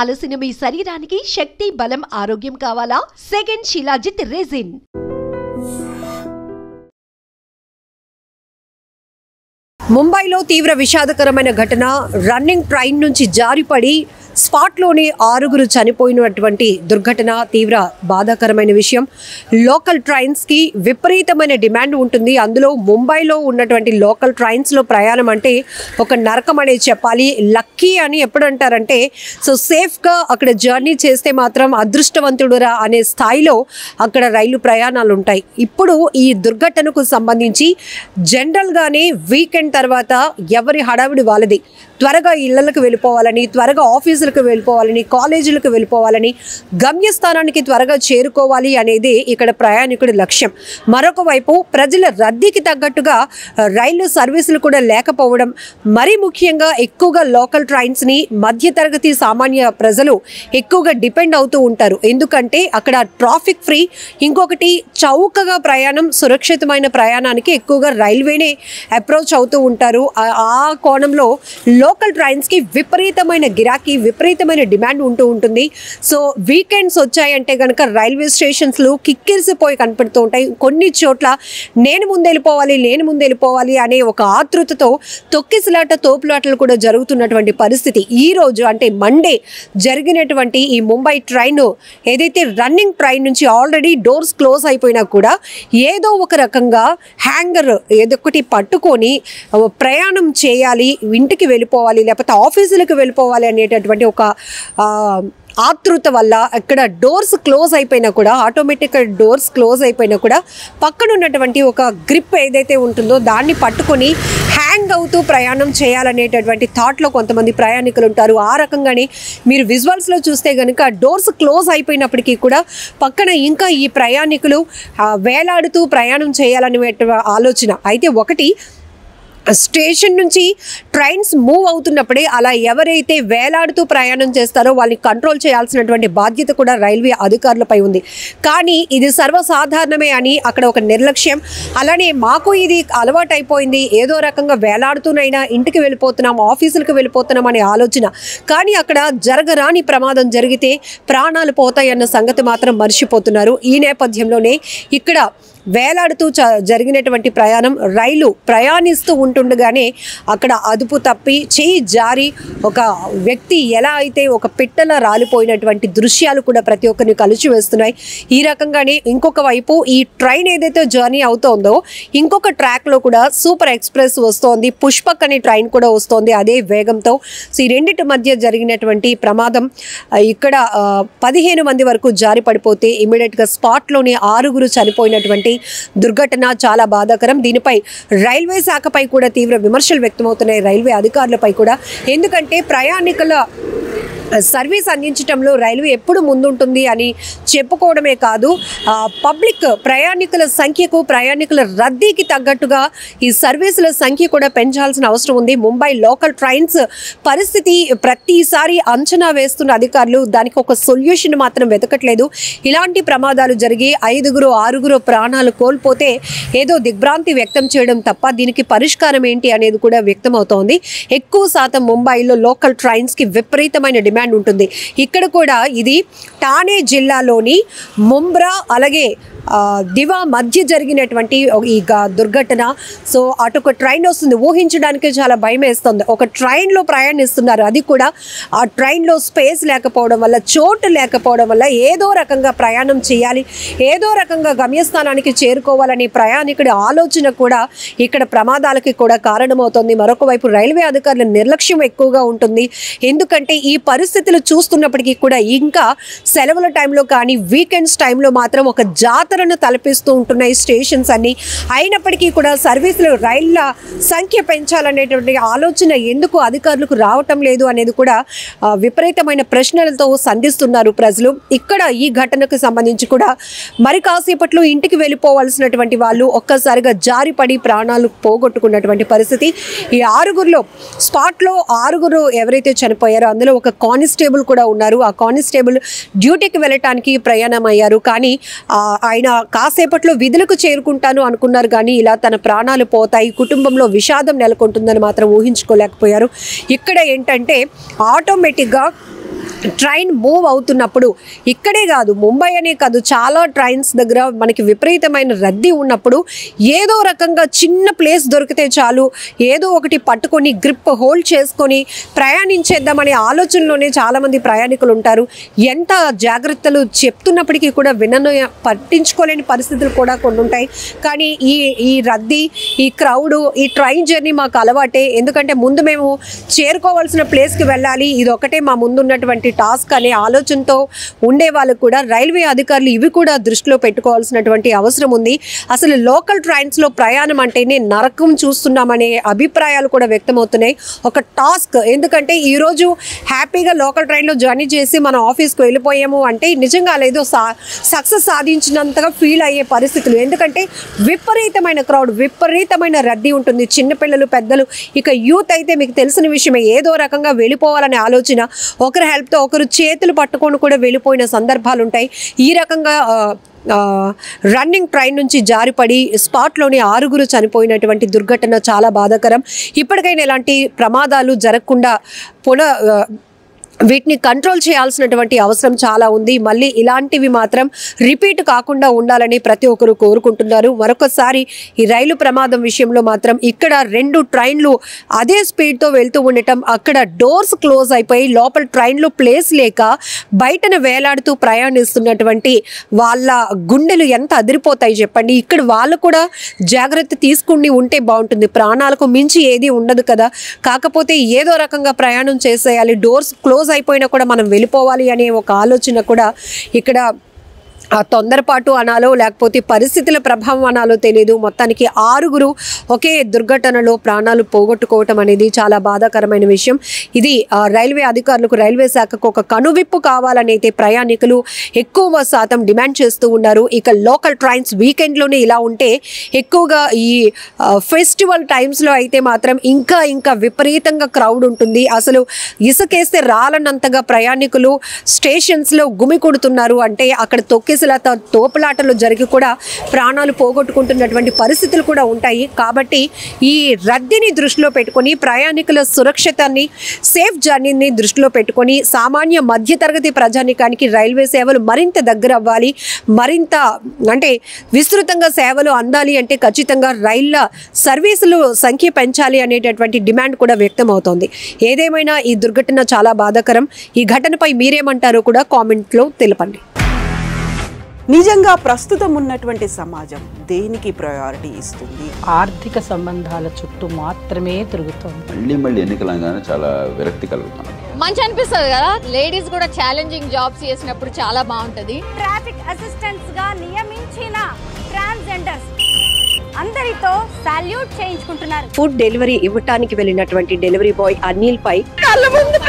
అలసిన మీ శరీరానికి శక్తి, బలం, ఆరోగ్యం కావాలా? Second shilajit resin. ముంబైలో తీవ్ర విషాదకరమైన ఘటన. రన్నింగ్ ట్రైన్ నుంచి జారిపడి స్పాట్లోనే 6 చనిపోయినటువంటి దుర్ఘటన తీవ్ర బాధాకరమైన విషయం. లోకల్ ట్రైన్స్కి విపరీతమైన డిమాండ్ ఉంటుంది. అందులో ముంబైలో ఉన్నటువంటి లోకల్ ట్రైన్స్లో ప్రయాణం అంటే ఒక నరకం అనేది చెప్పాలి. లక్కీ అని ఎప్పుడు అంటారంటే, సో సేఫ్గా అక్కడ జర్నీ చేస్తే మాత్రం అదృష్టవంతుడురా అనే స్థాయిలో అక్కడ రైలు ప్రయాణాలు ఉంటాయి. ఇప్పుడు ఈ దుర్ఘటనకు సంబంధించి జనరల్గానే వీకెండ్ తర్వాత ఎవరి హడావిడి వాళ్ళది. త్వరగా ఇళ్లకు వెళ్ళిపోవాలని, త్వరగా ఆఫీసులకు వెళ్ళిపోవాలని, కాలేజీలకు వెళ్ళిపోవాలని, గమ్యస్థానానికి త్వరగా చేరుకోవాలి అనేది ఇక్కడ ప్రయాణికుడి లక్ష్యం. మరొక వైపు ప్రజల రద్దీకి తగ్గట్టుగా రైలు సర్వీసులు కూడా లేకపోవడం, మరీ ముఖ్యంగా ఎక్కువగా లోకల్ ట్రైన్స్ని మధ్యతరగతి సామాన్య ప్రజలు ఎక్కువగా డిపెండ్ అవుతూ ఉంటారు. ఎందుకంటే అక్కడ ట్రాఫిక్ ఫ్రీ, ఇంకొకటి చౌకగా ప్రయాణం, సురక్షితమైన ప్రయాణానికి ఎక్కువగా రైల్వేనే అప్రోచ్ అవుతూ ఉంటారు. ఆ కోణంలో లోకల్ ట్రైన్స్కి విపరీతమైన గిరాకీ, విపరీతమైన డిమాండ్ ఉంటూ ఉంటుంది. సో వీకెండ్స్ వచ్చాయంటే కనుక రైల్వే స్టేషన్స్లో కిక్కిరిసిపోయి కనపడుతూ ఉంటాయి. కొన్ని చోట్ల నేను ముందెళ్ళిపోవాలి అనే ఒక ఆతృతతో తొక్కిసలాట, తోపులాటలు కూడా జరుగుతున్నటువంటి పరిస్థితి. ఈరోజు అంటే మండే జరిగినటువంటి ఈ ముంబై ట్రైన్ ఏదైతే రన్నింగ్ ట్రైన్ నుంచి ఆల్రెడీ డోర్స్ క్లోజ్ అయిపోయినా కూడా ఏదో ఒక రకంగా హ్యాంగర్ ఏదొకటి పట్టుకొని ప్రయాణం చేయాలి, ఇంటికి వెళ్ళిపోవాలి, లేకపోతే ఆఫీసులకు వెళ్ళిపోవాలి అనేటటువంటి ఒక ఆతృత వల్ల అక్కడ డోర్స్ క్లోజ్ అయిపోయినా కూడా, ఆటోమేటిక్గా డోర్స్ క్లోజ్ అయిపోయినా కూడా పక్కన ఉన్నటువంటి ఒక గ్రిప్ ఏదైతే ఉంటుందో దాన్ని పట్టుకొని హ్యాంగ్ అవుతూ ప్రయాణం చేయాలనేటటువంటి థాట్లో కొంతమంది ప్రయాణికులు ఉంటారు. ఆ రకంగానే మీరు విజువల్స్లో చూస్తే కనుక డోర్స్ క్లోజ్ అయిపోయినప్పటికీ కూడా పక్కన ఇంకా ఈ ప్రయాణికులు వేలాడుతూ ప్రయాణం చేయాలనే ఆలోచన. అయితే ఒకటి, స్టేషన్ నుంచి ట్రైన్స్ మూవ్ అవుతున్నప్పుడే అలా ఎవరైతే వేలాడుతూ ప్రయాణం చేస్తారో వాళ్ళని కంట్రోల్ చేయాల్సినటువంటి బాధ్యత కూడా రైల్వే అధికారులపై ఉంది. కానీ ఇది సర్వసాధారణమే అని అక్కడ ఒక నిర్లక్ష్యం. అలానే మాకు ఇది అలవాటు అయిపోయింది, ఏదో రకంగా వేలాడుతూనైనా ఇంటికి వెళ్ళిపోతున్నాం, ఆఫీసులకు వెళ్ళిపోతున్నాం అనే ఆలోచన. కానీ అక్కడ జరగరాని ప్రమాదం జరిగితే ప్రాణాలు పోతాయన్న సంగతి మాత్రం మర్చిపోతున్నారు. ఈ నేపథ్యంలోనే ఇక్కడ వేలాడుతూ జరిగినటువంటి ప్రయాణం, రైలు ప్రయాణిస్తూ ఉంటుండగానే అక్కడ అదుపు తప్పి చేయి జారి ఒక వ్యక్తి ఎలా అయితే ఒక పిట్టలా రాలిపోయినటువంటి దృశ్యాలు కూడా ప్రతి ఒక్కరిని కలిసివేస్తున్నాయి. ఈ రకంగానే ఇంకొక వైపు ఈ ట్రైన్ ఏదైతే జర్నీ అవుతోందో ఇంకొక ట్రాక్లో కూడా సూపర్ ఎక్స్ప్రెస్ వస్తోంది, పుష్పక్ అనే ట్రైన్ కూడా వస్తోంది అదే వేగంతో. సో ఈ రెండింటి మధ్య జరిగినటువంటి ప్రమాదం, ఇక్కడ 15 మంది వరకు జారి పడిపోతే ఇమీడియట్గా స్పాట్లోనే 6 చనిపోయినటువంటి దుర్ఘటన చాలా బాధాకరం. దీనిపై రైల్వే శాఖపై కూడా తీవ్ర విమర్శలు వ్యక్తమవుతున్నాయి, రైల్వే అధికారులపై కూడా. ఎందుకంటే ప్రయాణికుల సర్వీస్ అందించడంలో రైల్వే ఎప్పుడు ముందుంటుంది అని చెప్పుకోవడమే కాదు, పబ్లిక్ ప్రయాణికుల సంఖ్యకు, ప్రయాణికుల రద్దీకి తగ్గట్టుగా ఈ సర్వీసుల సంఖ్య కూడా పెంచాల్సిన అవసరం ఉంది. ముంబై లోకల్ ట్రైన్స్ పరిస్థితి ప్రతిసారి అంచనా వేస్తున్న అధికారులు దానికి ఒక సొల్యూషన్ మాత్రం వెతకట్లేదు. ఇలాంటి ప్రమాదాలు జరిగి 5, 6 ప్రాణాలు కోల్పోతే ఏదో దిగ్భ్రాంతి వ్యక్తం చేయడం తప్ప దీనికి పరిష్కారం ఏంటి అనేది కూడా వ్యక్తమవుతోంది. ఎక్కువ శాతం ముంబైలో లోకల్ ట్రైన్స్కి విపరీతమైన డిమాండ్ ఉంటుంది. ఇక్కడ కూడా ఇది ఠానే జిల్లాలోని ముంబ్రా అలాగే దివా మధ్య జరిగినటువంటి ఈ దుర్ఘటన. సో అటు ఒక ట్రైన్ వస్తుంది, ఊహించడానికి చాలా భయం వేస్తుంది. ఒక ట్రైన్లో ప్రయాణిస్తున్నారు, అది కూడా ఆ ట్రైన్లో స్పేస్ లేకపోవడం వల్ల, చోటు లేకపోవడం వల్ల ఏదో రకంగా ప్రయాణం చేయాలి, ఏదో రకంగా గమ్యస్థానానికి చేరుకోవాలని ప్రయాణికుడి ఆలోచన కూడా ఇక్కడ ప్రమాదాలకి కూడా కారణమవుతుంది. మరొక వైపు రైల్వే అధికారుల నిర్లక్ష్యం ఎక్కువగా ఉంటుంది. ఎందుకంటే ఈ పరిస్థితులు చూస్తున్నప్పటికీ కూడా ఇంకా సెలవుల టైంలో కానీ వీకెండ్స్ టైంలో మాత్రం ఒక జాతరను తలపిస్తూ ఉంటున్నాయి స్టేషన్స్ అన్ని. అయినప్పటికీ కూడా సర్వీసులు, రైళ్ల సంఖ్య పెంచాలనేటువంటి ఆలోచన ఎందుకు అధికారులకు రావటం లేదు అనేది కూడా విపరీతమైన ప్రశ్నలతో సంధిస్తున్నారు ప్రజలు. ఇక్కడ ఈ ఘటనకు సంబంధించి కూడా మరి కాసేపట్లో ఇంటికి వెళ్ళిపోవాల్సినటువంటి వాళ్ళు ఒక్కసారిగా జారిపడి ప్రాణాలు పోగొట్టుకున్నటువంటి పరిస్థితి. ఈ 6 స్పాట్లో 6 ఎవరైతే చనిపోయారో అందులో ఒక కానిస్టేబుల్ కూడా ఉన్నారు. ఆ కానిస్టేబుల్ డ్యూటీకి వెళ్ళటానికి ప్రయాణం అయ్యారు. కానీ ఆయన కాసేపట్లో విధులకు చేరుకుంటాను అనుకున్నారు, కానీ ఇలా తన ప్రాణాలు పోతాయి, కుటుంబంలో విషాదం నెలకొంటుందని మాత్రం ఊహించుకోలేకపోయారు. ఇక్కడ ఏంటంటే ఆటోమేటిక్గా ట్రైన్ మూవ్ అవుతున్నప్పుడు ఇక్కడే కాదు, ముంబై అనే కాదు, చాలా ట్రైన్స్ దగ్గర మనకి విపరీతమైన రద్దీ ఉన్నప్పుడు ఏదో రకంగా చిన్న ప్లేస్ దొరికితే చాలు, ఏదో ఒకటి పట్టుకొని గ్రిప్ హోల్డ్ చేసుకొని ప్రయాణించేద్దామనే ఆలోచనలోనే చాలామంది ప్రయాణికులు ఉంటారు. ఎంత జాగ్రత్తలు చెప్తున్నప్పటికీ కూడా పట్టించుకోలేని పరిస్థితులు కూడా కొన్ని ఉంటాయి. కానీ ఈ రద్దీ, ఈ క్రౌడ్, ఈ ట్రైన్ జర్నీ మాకు అలవాటే. ఎందుకంటే ముందు మేము చేరుకోవాల్సిన ప్లేస్కి వెళ్ళాలి, ఇది ఒకటే మా ముందున్నటువంటి టాస్క్ అనే ఆలోచనతో ఉండే వాళ్ళకు కూడా రైల్వే అధికారులు ఇవి కూడా దృష్టిలో పెట్టుకోవాల్సినటువంటి అవసరం ఉంది. అసలు లోకల్ ట్రైన్స్లో ప్రయాణం అంటేనే నరకం చూస్తున్నామనే అభిప్రాయాలు కూడా వ్యక్తమవుతున్నాయి. ఒక టాస్క్, ఎందుకంటే ఈరోజు హ్యాపీగా లోకల్ ట్రైన్లో జర్నీ చేసి మనం ఆఫీస్కి వెళ్ళిపోయాము అంటే నిజంగా లేదో సక్సెస్ సాధించినంతగా ఫీల్ అయ్యే పరిస్థితులు. ఎందుకంటే విపరీతమైన క్రౌడ్, విపరీతమైన రద్దీ ఉంటుంది. చిన్నపిల్లలు, పెద్దలు, ఇక యూత్ అయితే మీకు తెలిసిన విషయమే, ఏదో రకంగా వెళ్ళిపోవాలనే ఆలోచన, ఒకరి హెల్ప్తో ఒకరు చేతులు పట్టుకొని కూడా వెళ్ళిపోయిన సందర్భాలు ఉంటాయి. ఈ రకంగా రన్నింగ్ ట్రైన్ నుంచి జారిపడి స్పాట్లోని 6 చనిపోయినటువంటి దుర్ఘటన చాలా బాధాకరం. ఇప్పటికైనా ఇలాంటి ప్రమాదాలు జరగకుండా వీటిని కంట్రోల్ చేయాల్సినటువంటి అవసరం చాలా ఉంది. మళ్ళీ ఇలాంటివి మాత్రం రిపీట్ కాకుండా ఉండాలని ప్రతి ఒక్కరు కోరుకుంటున్నారు. మరొకసారి ఈ రైలు ప్రమాదం విషయంలో మాత్రం ఇక్కడ 2 ట్రైన్లు అదే స్పీడ్తో వెళ్తూ ఉండటం, అక్కడ డోర్స్ క్లోజ్ అయిపోయి లోపల ట్రైన్లో ప్లేస్ లేక బయటన వేలాడుతూ ప్రయాణిస్తున్నటువంటి వాళ్ళ గుండెలు ఎంత అదిరిపోతాయి చెప్పండి. ఇక్కడ వాళ్ళు కూడా జాగ్రత్త తీసుకుని ఉంటే బాగుంటుంది. ప్రాణాలకు మించి ఏది ఉండదు కదా. కాకపోతే ఏదో రకంగా ప్రయాణం చేసేయాలి, డోర్స్ క్లోజ్ అయిపోయినా కూడా మనం వెళ్ళిపోవాలి అనే ఒక ఆలోచన కూడా ఇక్కడ ఆ తొందరపాటు అనాలో లేకపోతే పరిస్థితుల ప్రభావం అనాలో తెలియదు. మొత్తానికి 6 ఒకే దుర్ఘటనలో ప్రాణాలు పోగొట్టుకోవటం అనేది చాలా బాధాకరమైన విషయం. ఇది రైల్వే అధికారులకు, రైల్వే శాఖకు ఒక కనువిప్పు కావాలని అయితే ప్రయాణికులు ఎక్కువ శాతం డిమాండ్ చేస్తూ ఉన్నారు. ఇక లోకల్ ట్రైన్స్ వీకెండ్లోనే ఇలా ఉంటే, ఎక్కువగా ఈ ఫెస్టివల్ టైమ్స్లో అయితే మాత్రం ఇంకా విపరీతంగా క్రౌడ్ ఉంటుంది. అసలు ఇసుకేస్తే రాలనంతగా ప్రయాణికులు స్టేషన్స్లో గుమికూడుతున్నారు. అంటే అక్కడ తోపులాటలు జరిగి కూడా ప్రాణాలు పోగొట్టుకుంటున్నటువంటి పరిస్థితులు కూడా ఉంటాయి. కాబట్టి ఈ రద్దీని దృష్టిలో పెట్టుకొని, ప్రయాణికుల సురక్షితాన్ని, సేఫ్ జర్నీని దృష్టిలో పెట్టుకొని సామాన్య మధ్యతరగతి ప్రజానికానికి రైల్వే సేవలు మరింత దగ్గర అవ్వాలి, మరింత అంటే విస్తృతంగా సేవలు అందాలి అంటే ఖచ్చితంగా రైళ్ల సర్వీసులు సంఖ్య పెంచాలి అనేటటువంటి డిమాండ్ కూడా వ్యక్తమవుతోంది. ఏదేమైనా ఈ దుర్ఘటన చాలా బాధాకరం. ఈ ఘటనపై మీరేమంటారో కూడా కామెంట్లో తెలపండి. నిజంగా ప్రస్తుతం ఉన్నటువంటి సమాజం దేనికి ప్రయారిటీ ఇస్తుంది? ఆర్థిక సంబంధాల చుట్టూ మాత్రమే తిరుగుతుంది. మళ్ళీ ఎన్నికలంగానే చాలా విరక్తి కలుగుతుంది. మంచి అనిపిస్తుంది కదా, లేడీస్ కూడా ఛాలెంజింగ్ జాబ్స్ చేసినప్పుడు చాలా బాగుంటది. ట్రాఫిక్ అసిస్టెంట్స్ గా నియమించిన ట్రాన్స్జెండర్స్ అందరితో సాల్యూట్ చేయించుకుంటున్నారు. ఫుడ్ డెలివరీ ఇవ్వటానికి వెళ్ళినటువంటి డెలివరీ బాయ్ అనిల్ పై కళ్ళ ముందు